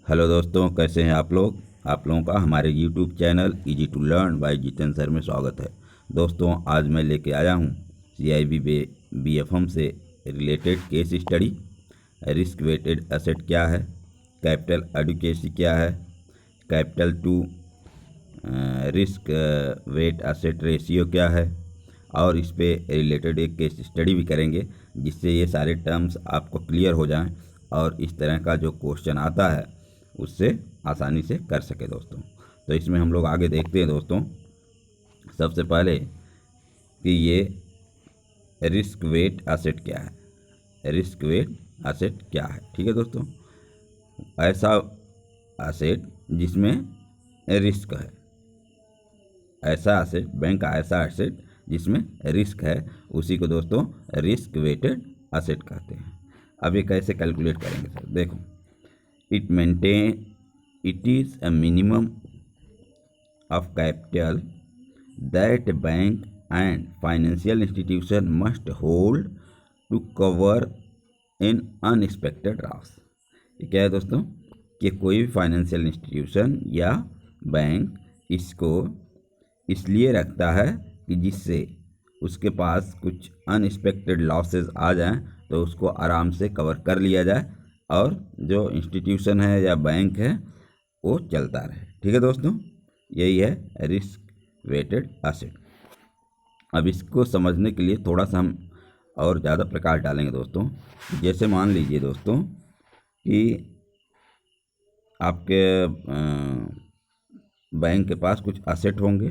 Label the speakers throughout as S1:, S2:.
S1: Hello दोस्तों, कैसे हैं आप लोग। आप लोगों का हमारे YouTube channel easy to learn by Jitendra sir में स्वागत है। दोस्तों, आज मैं लेके आया हूँ CIB BFM से related case study. Risk weighted asset क्या है, कैपिटल एडुकेसी क्या है, capital to risk weight asset ratio क्या है, और इस पे रिलेटेड एक केस स्टडी भी करेंगे जिससे ये सारे टर्म्स आपको क्लियर हो जाएं और इस तरह का जो क्वेश्चन आता है उससे आसानी से कर सके दोस्तों। तो इसमें हम लोग आगे देखते हैं दोस्तों। सबसे पहले कि ये रिस्क वेट एसेट क्या है। रिस्क वेट एसेट क्या है, ठीक है दोस्तों। ऐसा एसेट जिसमें रिस्क है, ऐसा एसेट बैंक का ऐसा एसेट जिसमें रिस्क है, उसी को दोस्तों रिस्क वेटेड एसेट कहते हैं। अब ये कैसे कैलकुलेट करेंगे सर, देखो। It is a minimum of capital that bank and financial institution must hold to cover an unexpected loss। ये क्या है दोस्तों कि कोई भी फाइनेंशियल इंस्टीट्यूशन या बैंक इसको इसलिए रखता है कि जिससे उसके पास कुछ अनएक्सपेक्टेड लॉसेस आ जाएं तो उसको आराम से कवर कर लिया जाए और जो इंस्टीट्यूशन है या बैंक है वो चलता रहे, ठीक है दोस्तों। यही है रिस्क वेटेड एसेट। अब इसको समझने के लिए थोड़ा सा हम और ज़्यादा प्रकाश डालेंगे दोस्तों। जैसे मान लीजिए दोस्तों कि आपके बैंक के पास कुछ एसेट होंगे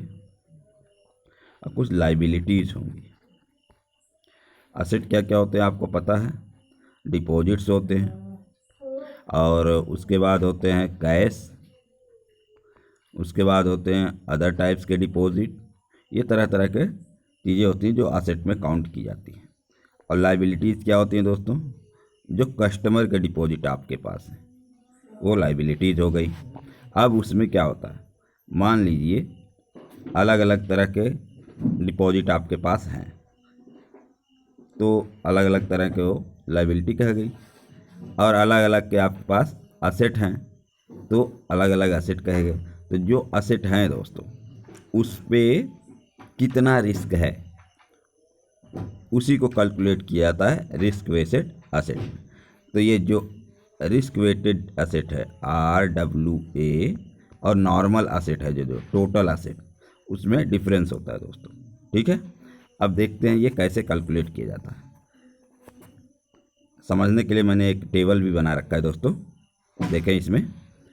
S1: और कुछ लाइबिलिटीज़ होंगी। एसेट क्या क्या होते हैं आपको पता है। डिपॉजिट्स होते हैं और उसके बाद होते हैं कैश, उसके बाद होते हैं अदर टाइप्स के डिपॉजिट। ये तरह तरह के चीज़ें होती हैं जो एसेट में काउंट की जाती हैं। और लाइबिलिटीज़ क्या होती हैं दोस्तों, जो कस्टमर के डिपॉजिट आपके पास है वो लाइबिलिटीज़ हो गई। अब उसमें क्या होता है, मान लीजिए अलग अलग तरह के डिपॉजिट आपके पास हैं तो अलग अलग तरह के वो लाइबिलिटी कह गई, और अलग अलग के आपके पास एसेट हैं तो अलग अलग एसेट कहे गए। तो जो एसेट हैं दोस्तों उस पे कितना रिस्क है उसी को कैलकुलेट किया जाता है रिस्क वेटेड एसेट। तो ये जो रिस्क वेटेड एसेट है RWA और नॉर्मल एसेट है जो टोटल एसेट, उसमें डिफरेंस होता है दोस्तों, ठीक है। अब देखते हैं ये कैसे कैलकुलेट किया जाता है। समझने के लिए मैंने एक टेबल भी बना रखा है दोस्तों। देखें इसमें,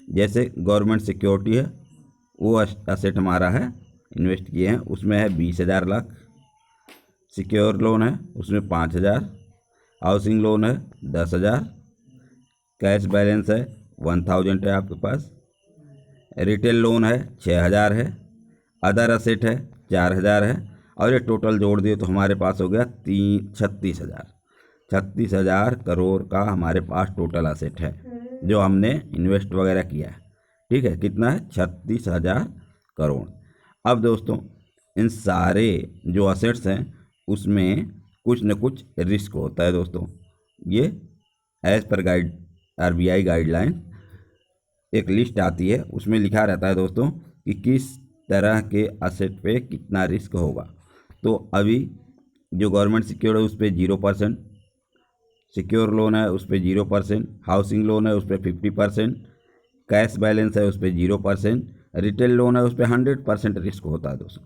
S1: जैसे गवर्नमेंट सिक्योरिटी है वो एसेट हमारा है, इन्वेस्ट किए हैं, उसमें है 20,000 लाख। सिक्योर लोन है उसमें 5,000, हाउसिंग लोन है 10,000, कैश बैलेंस है 1,000 है आपके पास, रिटेल लोन है 6,000 है, अदर एसेट है 4,000 है, और ये टोटल जोड़ दिए तो हमारे पास हो गया 36,000 करोड़ का हमारे पास टोटल एसेट है जो हमने इन्वेस्ट वगैरह किया है, ठीक है। कितना है, 36,000 करोड़। अब दोस्तों इन सारे जो एसेट्स हैं उसमें कुछ न कुछ रिस्क होता है दोस्तों। ये एज पर RBI गाइडलाइन एक लिस्ट आती है, उसमें लिखा रहता है दोस्तों कि किस तरह के एसेट पे कितना रिस्क होगा। तो अभी जो गवर्नमेंट सिक्योर है उस पर 0%, सिक्योर लोन है उस पर 0%, हाउसिंग लोन है उस पर 50%, कैश बैलेंस है उस पर 0%, रिटेल लोन है उस पर 100% रिस्क होता है दोस्तों।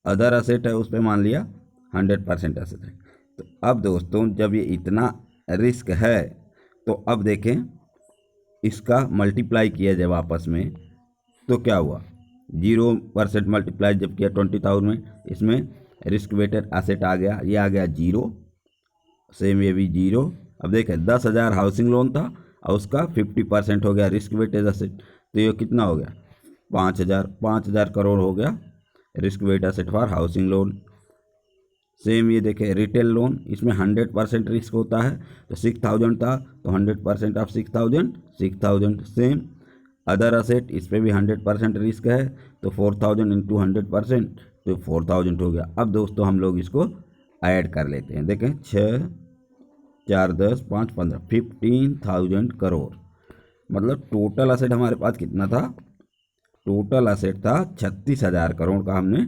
S1: अदर एसेट है उस पर मान लिया 100% एसेट है। तो अब दोस्तों जब ये इतना रिस्क है तो अब देखें इसका मल्टीप्लाई किया जब आपस में तो क्या हुआ, 0% मल्टीप्लाई जब किया 20,000 में, इसमें रिस्क वेटेड एसेट आ गया, ये आ गया 0, सेम ये भी 0। अब देखें 10,000 हाउसिंग लोन था और उसका 50% हो गया रिस्क वेटेड एसेट, तो ये कितना हो गया 5,000 करोड़ हो गया risk weight asset for housing loan. Same ये देखें रिटेल लोन, इसमें 100% रिस्क होता है, तो 6,000 था तो 100% ऑफ 6,000। सेम अदर एसेट, इस पर भी 100% रिस्क है तो 4,000 इंटू 100% तो 4,000 हो गया। अब दोस्तों हम लोग इसको ऐड कर लेते हैं। देखें 6, 4, 10, 5, 15, 15,000 करोड़। मतलब टोटल असेट हमारे पास कितना था, टोटल असेट था 36,000 करोड़ का। हमने,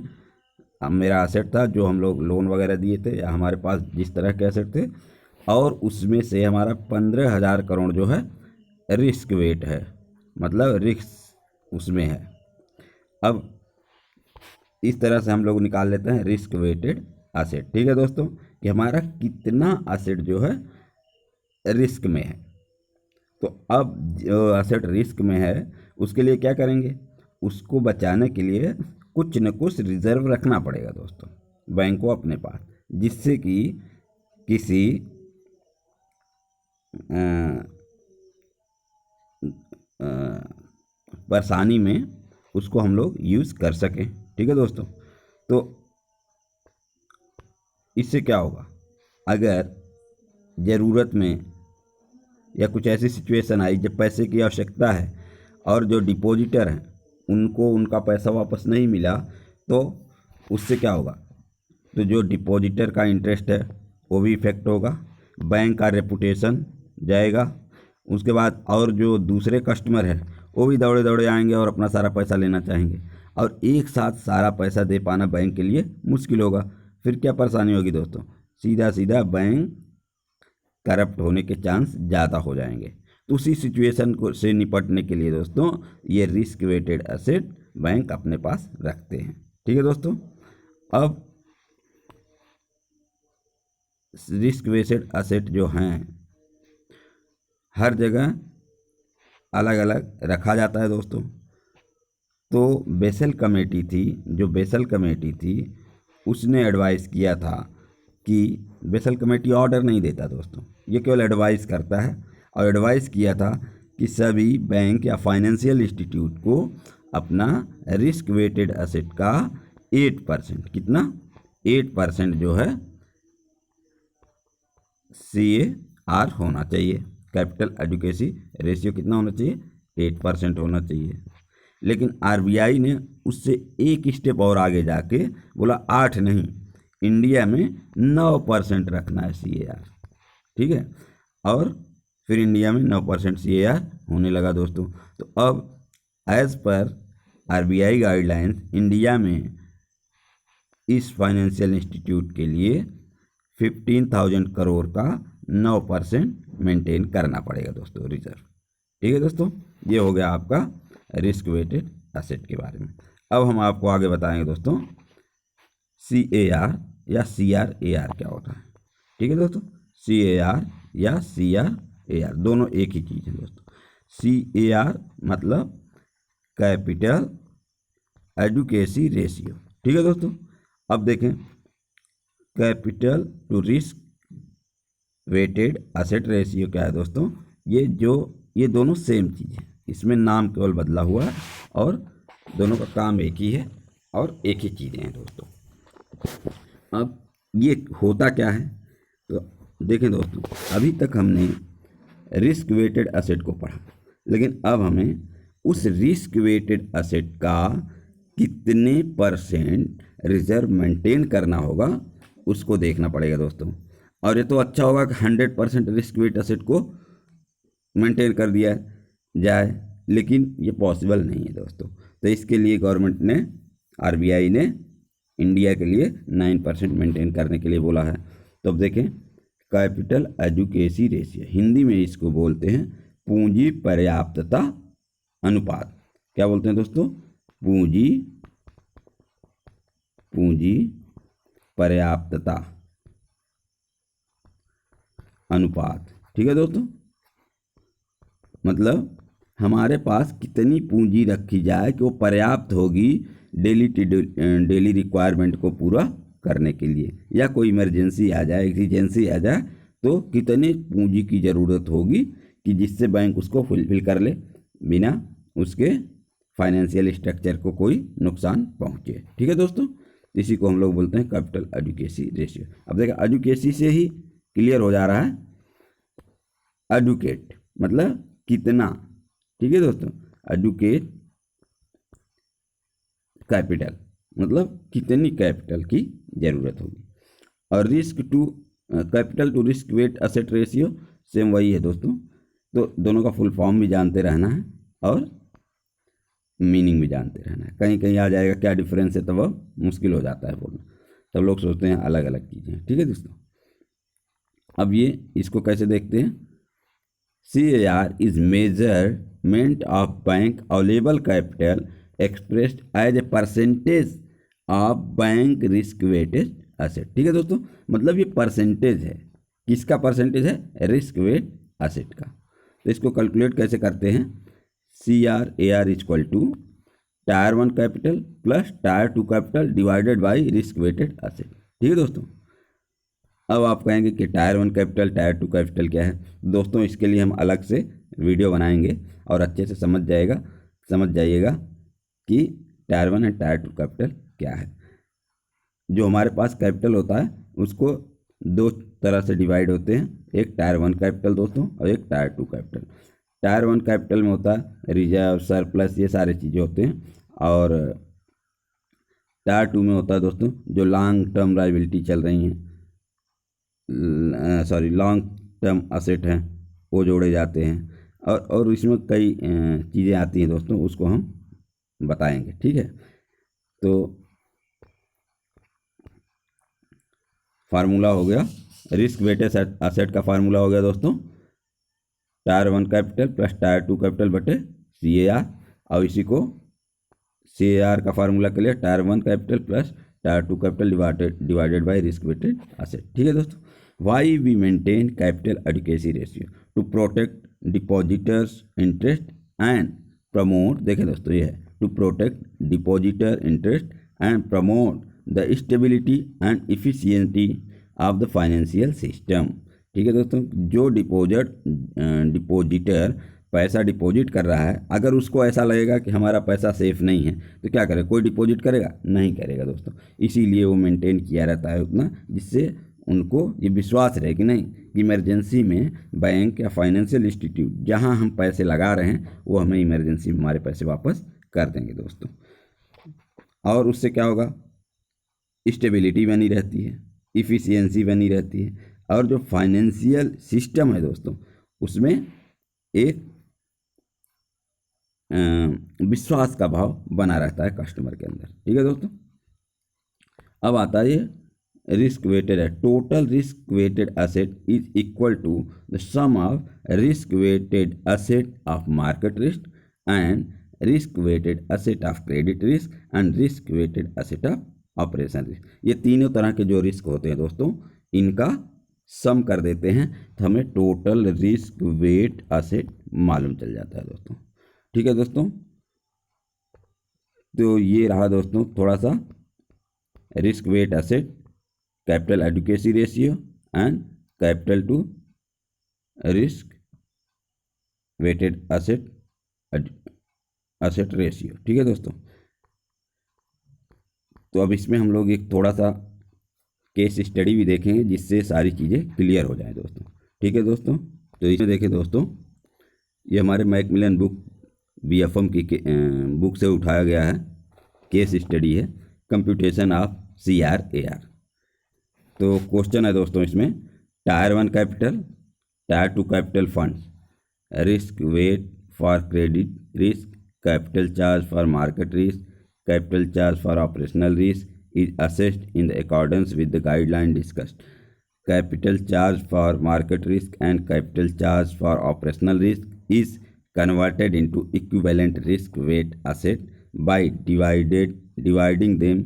S1: अब मेरा असेट था जो हम लोग लोन वगैरह दिए थे या हमारे पास जिस तरह के असेट थे, और उसमें से हमारा 15,000 करोड़ जो है रिस्क वेट है, मतलब रिस्क उसमें है। अब इस तरह से हम लोग निकाल लेते हैं रिस्क वेटेड असेट। ठीक है दोस्तों, कि हमारा कितना असेट जो है रिस्क में है। तो अब जो असेट रिस्क में है उसके लिए क्या करेंगे, उसको बचाने के लिए कुछ न कुछ रिजर्व रखना पड़ेगा दोस्तों बैंक को अपने पास, जिससे कि किसी परेशानी में उसको हम लोग यूज़ कर सकें। ठीक है दोस्तों, तो इससे क्या होगा, अगर ज़रूरत में या कुछ ऐसी सिचुएशन आई जब पैसे की आवश्यकता है और जो डिपॉजिटर हैं उनको उनका पैसा वापस नहीं मिला, तो उससे क्या होगा, तो जो डिपॉजिटर का इंटरेस्ट है वो भी इफेक्ट होगा, बैंक का रेपुटेशन जाएगा। उसके बाद और जो दूसरे कस्टमर है वो भी दौड़े दौड़े आएंगे और अपना सारा पैसा लेना चाहेंगे, और एक साथ सारा पैसा दे पाना बैंक के लिए मुश्किल होगा। फिर क्या परेशानी होगी दोस्तों, सीधा सीधा बैंक करप्ट होने के चांस ज़्यादा हो जाएंगे। तो उसी सिचुएशन को से निपटने के लिए दोस्तों ये रिस्क वेटेड एसेट बैंक अपने पास रखते हैं। ठीक है दोस्तों, अब रिस्क वेटेड एसेट जो हैं हर जगह अलग अलग रखा जाता है दोस्तों। तो बेसल कमेटी थी, जो बेसल कमेटी थी उसने एडवाइस किया था कि, बेसल कमेटी ऑर्डर नहीं देता दोस्तों, ये केवल एडवाइस करता है, और एडवाइस किया था कि सभी बैंक या फाइनेंशियल इंस्टीट्यूट को अपना रिस्क वेटेड एसेट का 8%, कितना 8% जो है CAR होना चाहिए, कैपिटल एडुकेसी रेशियो कितना होना चाहिए, 8% होना चाहिए। लेकिन RBI ने उससे एक स्टेप और आगे जाके बोला 8 नहीं, इंडिया में 9% रखना है CAR। ठीक है, और फिर इंडिया में 9% CAR होने लगा दोस्तों। तो अब as per RBI guidelines India में इस फाइनेंशियल इंस्टीट्यूट के लिए 15,000 करोड़ का 9% मेंटेन करना पड़ेगा दोस्तों रिजर्व। ठीक है दोस्तों, ये हो गया आपका रिस्क वेटेड एसेट के बारे में। अब हम आपको आगे बताएंगे दोस्तों CAR या CRAR क्या होता है। ठीक है दोस्तों, CAR या CRAR दोनों एक ही चीज़ है दोस्तों। CAR मतलब कैपिटल एडुकेसी रेशियो। ठीक है दोस्तों, अब देखें capital to risk weighted asset ratio क्या है दोस्तों, ये दोनों सेम चीज़ है, इसमें नाम केवल बदला हुआ है और दोनों का काम एक ही है और एक ही चीज़ें हैं दोस्तों। अब ये होता क्या है, तो देखें दोस्तों, अभी तक हमने रिस्क वेटेड एसेट को पढ़ा, लेकिन अब हमें उस रिस्क वेटेड एसेट का कितने % रिजर्व मेंटेन करना होगा उसको देखना पड़ेगा दोस्तों। और ये तो अच्छा होगा कि 100% रिस्क वेट एसेट को मेंटेन कर दिया जाए, लेकिन ये पॉसिबल नहीं है दोस्तों। तो इसके लिए गवर्नमेंट ने, RBI ने इंडिया के लिए 9% मेंटेन करने के लिए बोला है। तो अब देखें कैपिटल एडुकेसी रेशियो, हिंदी में इसको बोलते हैं पूंजी पर्याप्तता अनुपात। क्या बोलते हैं दोस्तों, पूंजी पर्याप्तता अनुपात। ठीक है दोस्तों, मतलब हमारे पास कितनी पूंजी रखी जाए कि वो पर्याप्त होगी डेली रिक्वायरमेंट को पूरा करने के लिए, या कोई इमरजेंसी आ जाए, एग्जीजेंसी आ जाए, तो कितनी पूंजी की ज़रूरत होगी कि जिससे बैंक उसको फुलफिल कर ले बिना उसके फाइनेंशियल स्ट्रक्चर को कोई नुकसान पहुंचे। ठीक है दोस्तों, इसी को हम लोग बोलते हैं कैपिटल एडुकेसी रेशियो। अब देखिए एडुकेसी से ही क्लियर हो जा रहा है, एडुकेट मतलब कितना। ठीक है दोस्तों, एडुकेट कैपिटल मतलब कितनी कैपिटल की ज़रूरत होगी। और risk to capital to risk weight asset ratio same वही है दोस्तों, तो दोनों का फुल फॉर्म भी जानते रहना है और मीनिंग भी जानते रहना है। कहीं कहीं आ जाएगा क्या डिफरेंस है, तो वह मुश्किल हो जाता है बोलना। सब लोग सोचते हैं अलग अलग चीज़ें हैं। ठीक है दोस्तों, अब ये इसको कैसे देखते हैं। CAR is measurement of bank available capital expressed as a percentage of bank risk weighted asset। ठीक है दोस्तों, मतलब ये परसेंटेज है, किसका परसेंटेज है, रिस्क वेट एसेट का। तो इसको कैलकुलेट कैसे करते हैं, CRAR equal to tier 1 capital plus tier 2 capital divided by risk weighted asset. ठीक है दोस्तों, अब आप कहेंगे कि टायर 1 कैपिटल टायर 2 कैपिटल क्या है। दोस्तों इसके लिए हम अलग से वीडियो बनाएंगे और अच्छे से समझ जाइएगा कि टायर 1 एंड टायर 2 कैपिटल क्या है। जो हमारे पास कैपिटल होता है उसको दो तरह से डिवाइड होते हैं, एक टायर 1 कैपिटल दोस्तों और एक टायर 2 कैपिटल। टायर 1 कैपिटल में होता है रिजर्व, सरप्लस, ये सारे चीज़ें होते हैं। और टायर 2 में होता है दोस्तों जो लॉन्ग टर्म लायबिलिटी चल रही हैं, लॉन्ग टर्म असेट हैं, वो जोड़े जाते हैं। और इसमें कई चीज़ें आती हैं दोस्तों, उसको हम बताएंगे। ठीक है, तो फार्मूला हो गया, रिस्क वेटेड असेट का फार्मूला हो गया दोस्तों tyre 1 capital plus tier 2 capital बटे CAR। और इसी को CAR का फार्मूला के लिए tier 1 capital plus tier 2 capital divided by risk weighted asset. ठीक है दोस्तों, why we maintain capital adequacy ratio to protect depositors interest and promote, देखें दोस्तों ये है to protect depositor interest and promote the stability and efficiency of the financial system. ठीक है दोस्तों, जो डिपॉजिटर पैसा डिपॉजिट कर रहा है, अगर उसको ऐसा लगेगा कि हमारा पैसा सेफ नहीं है तो क्या करेगा, कोई डिपॉजिट करेगा, नहीं करेगा दोस्तों। इसीलिए वो मेंटेन किया रहता है उतना, जिससे उनको ये विश्वास रहे कि नहीं कि इमरजेंसी में बैंक या फाइनेंशियल इंस्टीट्यूट जहां हम पैसे लगा रहे हैं वो हमें इमरजेंसी में हमारे पैसे वापस कर देंगे दोस्तों। और उससे क्या होगा, स्टेबिलिटी बनी रहती है, इफ़िशियंसी बनी रहती है, और जो फाइनेंशियल सिस्टम है दोस्तों उसमें एक विश्वास का भाव बना रहता है कस्टमर के अंदर। ठीक है दोस्तों, अब आता है ये रिस्क वेटेड है। Total risk weighted asset is equal to the sum of risk weighted asset of market risk and risk weighted asset of credit risk and risk weighted asset of operation risk. ये तीनों तरह के जो risk होते हैं दोस्तों, इनका सम कर देते हैं तो हमें टोटल रिस्क वेट एसेट मालूम चल जाता है दोस्तों। ठीक है दोस्तों, तो ये रहा दोस्तों थोड़ा सा risk weight asset, capital adequacy ratio and capital to risk weighted asset ratio. ठीक है दोस्तों, तो अब इसमें हम लोग एक थोड़ा सा केस स्टडी भी देखेंगे जिससे सारी चीज़ें क्लियर हो जाएं दोस्तों। ठीक है दोस्तों, तो इसमें देखें दोस्तों, ये हमारे मैकमिलन बुक BFM की बुक से उठाया गया है, केस स्टडी है, कंप्यूटेशन ऑफ CRAR। तो क्वेश्चन है दोस्तों इसमें, tyre 1 capital, tyre 2 capital funds, risk wait for credit risk, capital charge for market risk, capital charge for operational risk is assessed in the accordance with the guideline discussed. Capital charge for market risk and capital charge for operational risk is converted into equivalent risk weight asset by dividing them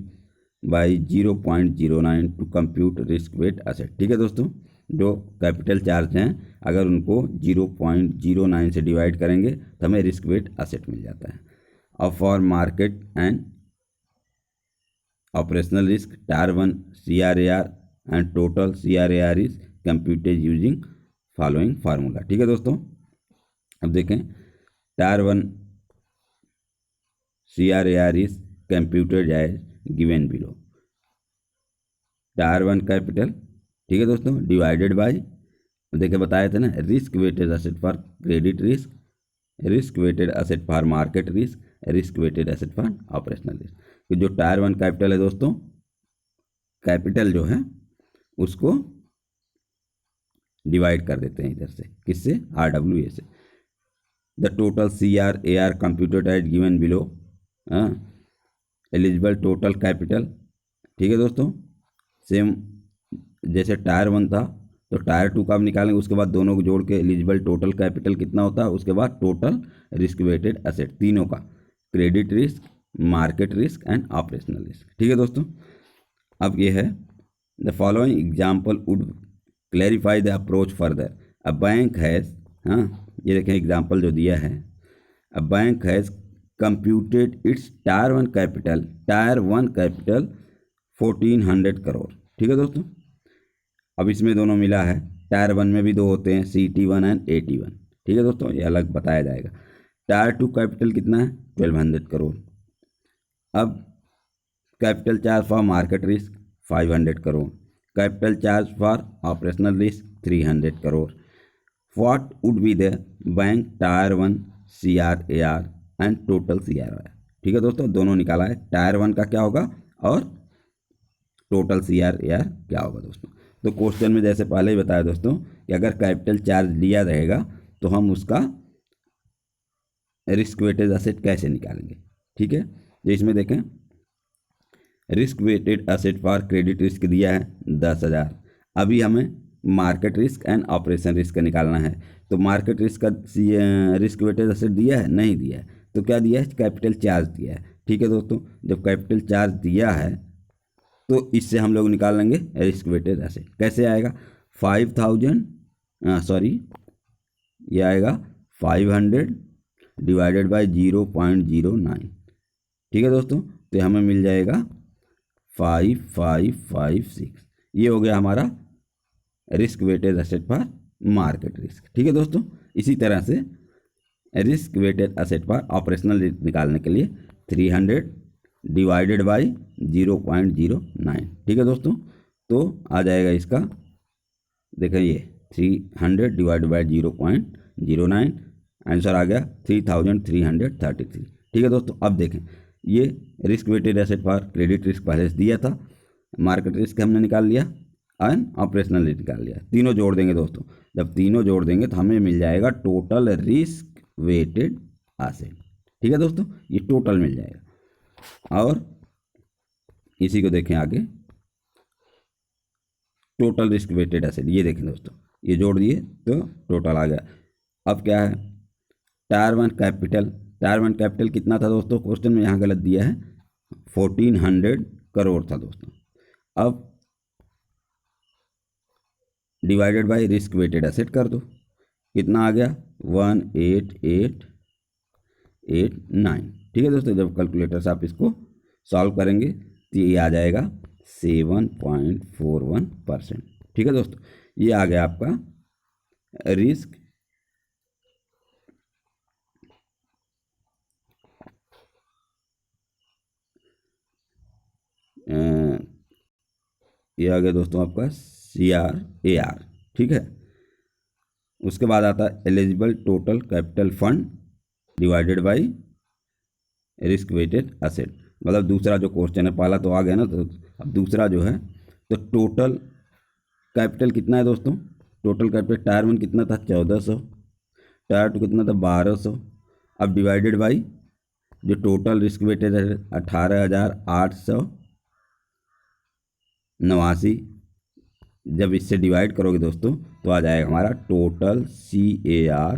S1: by 0.09 to compute risk weight asset। ठीक है दोस्तों, जो capital charge हैं अगर उनको 0.09 से divide करेंगे तो हमें रिस्क वेट एसेट मिल जाता है। और for market and operational risk tier 1 CRAR and total CRAR is computed using following formula. ठीक है दोस्तों, अब देखें tier 1 CRAR is computed as given below. Tier 1 capital, ठीक है दोस्तों, डिवाइडेड बाय, देखिए बताए थे ना, risk weighted asset for credit risk, risk weighted asset for market risk, risk weighted asset for operational risk. कि जो टायर 1 कैपिटल है दोस्तों, कैपिटल जो है उसको डिवाइड कर देते हैं इधर से, किससे, RWA से। The total CRAR computed as given below, eligible total capital. ठीक है दोस्तों, सेम जैसे टायर 1 था तो टायर 2 का आप निकालेंगे, उसके बाद दोनों को जोड़ के एलिजिबल टोटल कैपिटल कितना होता है, उसके बाद टोटल रिस्क वेटेड एसेट, तीनों का, credit risk, market risk and operational risk. ठीक है दोस्तों, अब ये है the following example would clarify the approach further. A bank has, हाँ ये देखें एग्जाम्पल जो दिया है, a bank has computed it's tyre 1 capital 1400 crore. ठीक है दोस्तों, अब इसमें दोनों मिला है, टायर 1 में भी दो होते हैं, CT1 एंड AT1। ठीक है दोस्तों, ये अलग बताया जाएगा। टायर 2 कैपिटल कितना है, 1200 करोड़। अब capital charge for market risk 500 crore, capital charge for operational risk 300 crore. What would be the bank tyre 1 CRAR and total CRAR। ठीक है दोस्तों, दोनों निकाला है, टायर 1 का क्या होगा और टोटल CRAR क्या होगा दोस्तों। तो क्वेश्चन में जैसे पहले ही बताया दोस्तों कि अगर कैपिटल चार्ज लिया रहेगा तो हम उसका रिस्क वेटेड एसेट कैसे निकालेंगे। ठीक है, तो इसमें देखें risk weighted asset for credit risk दिया है 10,000। अभी हमें market risk and operation risk का निकालना है, तो मार्केट रिस्क का रिस्क वेटेड एसेट दिया है, नहीं दिया है, तो क्या दिया है, कैपिटल चार्ज दिया है। ठीक है दोस्तों, जब कैपिटल चार्ज दिया है तो इससे हम लोग निकाल लेंगे रिस्क वेटेड एसेट। कैसे आएगा, 5,000 ये आएगा 500 डिवाइडेड बाय 0.09। ठीक है दोस्तों, तो हमें मिल जाएगा 5556। ये हो गया हमारा रिस्क वेटेड एसेट पर मार्केट रिस्क। ठीक है दोस्तों, इसी तरह से रिस्क वेटेड एसेट पर ऑपरेशनल रिस्क निकालने के लिए 300 डिवाइडेड बाई 0.09। ठीक है दोस्तों, तो आ जाएगा इसका, देखें ये 300 डिवाइडेड बाई 0.09, आंसर आ गया 3333। ठीक है दोस्तों, अब देखें ये risk weighted asset for credit risk पहले से दिया था, मार्केट रिस्क हमने निकाल लिया एंड ऑपरेशनल रिस्क निकाल लिया, तीनों जोड़ देंगे दोस्तों। जब तीनों जोड़ देंगे तो हमें मिल जाएगा टोटल रिस्क वेटेड एसेट। ठीक है दोस्तों, ये टोटल मिल जाएगा। और इसी को देखें आगे, टोटल रिस्क वेटेड एसेट, ये देखें दोस्तों, ये जोड़ दिए तो टोटल आ गया। अब क्या है, टायर 1 कैपिटल कितना था दोस्तों, क्वेश्चन में यहाँ गलत दिया है, 1400 करोड़ था दोस्तों। अब divided by risk weighted asset कर दो, कितना आ गया 18889। ठीक है दोस्तों, जब कैलकुलेटर से आप इसको सॉल्व करेंगे तो ये आ जाएगा 7.41%। ठीक है दोस्तों, ये आ गया आपका रिस्क ये आ गया दोस्तों आपका CRAR। ठीक है, उसके बाद आता है eligible total capital fund divided by risk weighted asset, मतलब दूसरा जो क्वेश्चन है, पहला तो आ गया ना, तो अब दूसरा जो है, तो टोटल कैपिटल कितना है दोस्तों, टोटल कैपिटल टायर 1 कितना था 1400, टायर 2 कितना था 1200। अब डिवाइडेड बाई जो टोटल रिस्क वेटेड है 18,889, जब इससे डिवाइड करोगे दोस्तों तो आ जाएगा हमारा टोटल CAR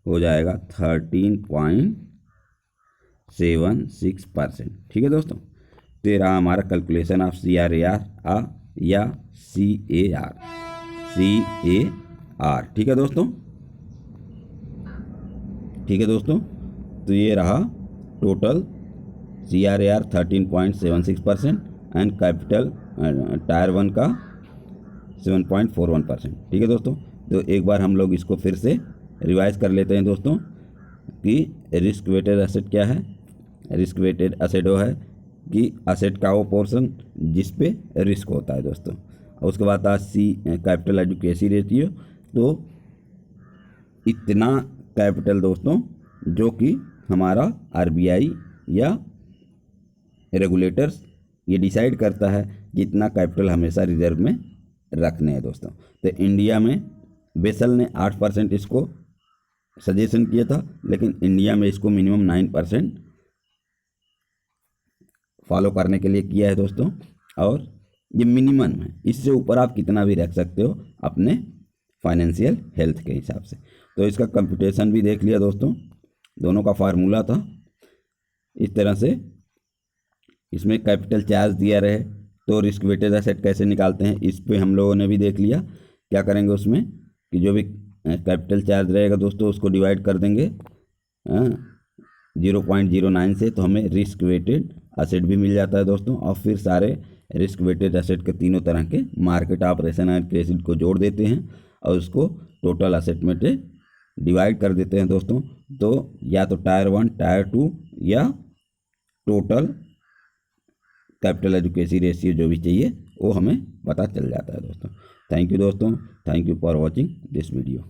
S1: हो जाएगा 13.76%। ठीक है दोस्तों, तो रहा हमारा कैलकुलेशन ऑफ CRAR या CAR। ठीक है दोस्तों, ठीक है दोस्तों, तो ये रहा total CRAR 13.76% and capital tyre 1 का 7.41%। ठीक है दोस्तों, तो एक बार हम लोग इसको फिर से रिवाइज कर लेते हैं दोस्तों कि रिस्क वेटेड एसेट क्या है। रिस्क वेटेड एसेट वो है कि एसेट का वो पोर्शन जिस पे रिस्क होता है दोस्तों। और उसके बाद आता कैपिटल एडुकेसी रेशियो, तो इतना कैपिटल दोस्तों जो कि हमारा RBI या रेगुलेटर्स ये डिसाइड करता है कि इतना कैपिटल हमेशा रिजर्व में रखने हैं दोस्तों। तो इंडिया में बेसल ने 8% इसको सजेशन किया था, लेकिन इंडिया में इसको मिनिमम 9% फॉलो करने के लिए किया है दोस्तों, और ये मिनिमम है। इससे ऊपर आप कितना भी रख सकते हो अपने फाइनेंशियल हेल्थ के हिसाब से। तो इसका कंप्यूटेशन भी देख लिया दोस्तों, दोनों का फार्मूला था इस तरह से। इसमें कैपिटल चार्ज दिया रहे तो रिस्क वेटेड एसेट कैसे निकालते हैं, इस पे हम लोगों ने भी देख लिया। क्या करेंगे उसमें कि जो भी कैपिटल चार्ज रहेगा दोस्तों उसको डिवाइड कर देंगे 0.09 से, तो हमें रिस्क वेटेड एसेट भी मिल जाता है दोस्तों। और फिर सारे रिस्क वेटेड एसेट के तीनों तरह के मार्केट ऑपरेशन एंड क्रेडिट को जोड़ देते हैं और उसको टोटल एसेट में डिवाइड कर देते हैं दोस्तों। तो या तो टायर 1, टायर 2 या टोटल कैपिटल एडुकेसी रेशियो जो भी चाहिए वो हमें पता चल जाता है दोस्तों। थैंक यू दोस्तों, thank you for watching this video.